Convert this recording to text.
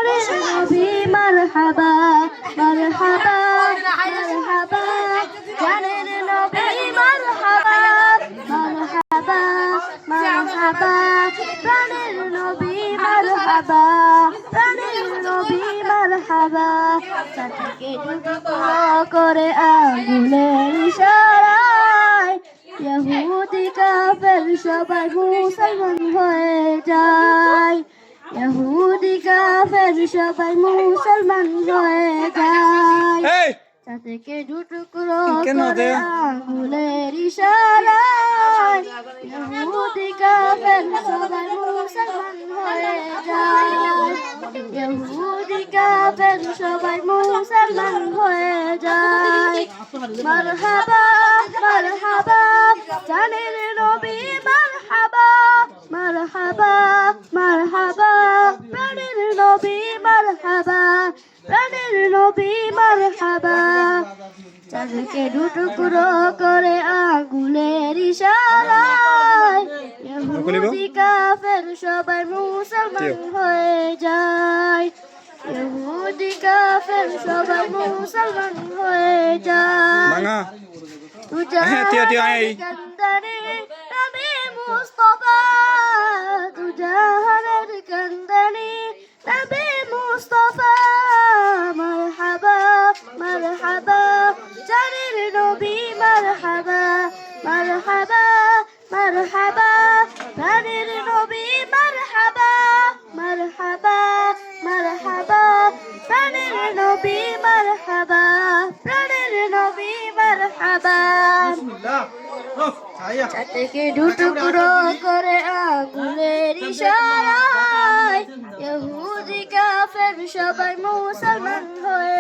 প্রাণের নবী মারহাবা মারহাবা মারহাবা জানের নবী মারহাবা মারহাবা মারহাবা প্রাণের নবী মারহাবা প্রাণের নবী মারহাবা চাচাকে টুকরো করে আগুনের ইশারায় ইহুদি কাফের সবাই মুসলমান হয়ে যায় ইহুদি কাফের সবাই মুসলমান হয়ে যায় চাচাকে টুকরো করে আগুনের ইশারায় ইহুদি কাফের সবাই মুসলমান হয়ে যায় ইহুদি কাফের সবাই মুসলমান হয়ে যায় মারহাবা মারহাবা জানের নবী মারহাবা মারহাবা মারহাবা প্রাণের নবী মারহাবা প্রাণের নবী মারহাবা চাঁদকে টুকরো করে আগুনের ইশারায় ইহুদি কাফের সবাই মুসলমান হয়ে যায় ইহুদি কাফের সবাই মুসলমান হয়ে যায় কান্দারে নবী মুস্তাফা তুজাহারের কান্দারে নবী মুস্তাফা মারহাবা মারহাবা জানের নবী মারহাবা মারহাবা মারহাবা প্রাণের নবী মারহাবা মারহাবা মারহাবা প্রাণের নবী মারহাবা প্রাণের নবী মারহাবা চাঁদকে টুকরো করে আগুনের ইশারায় ইহুদি কাফের সবাই মুসলমান হয়ে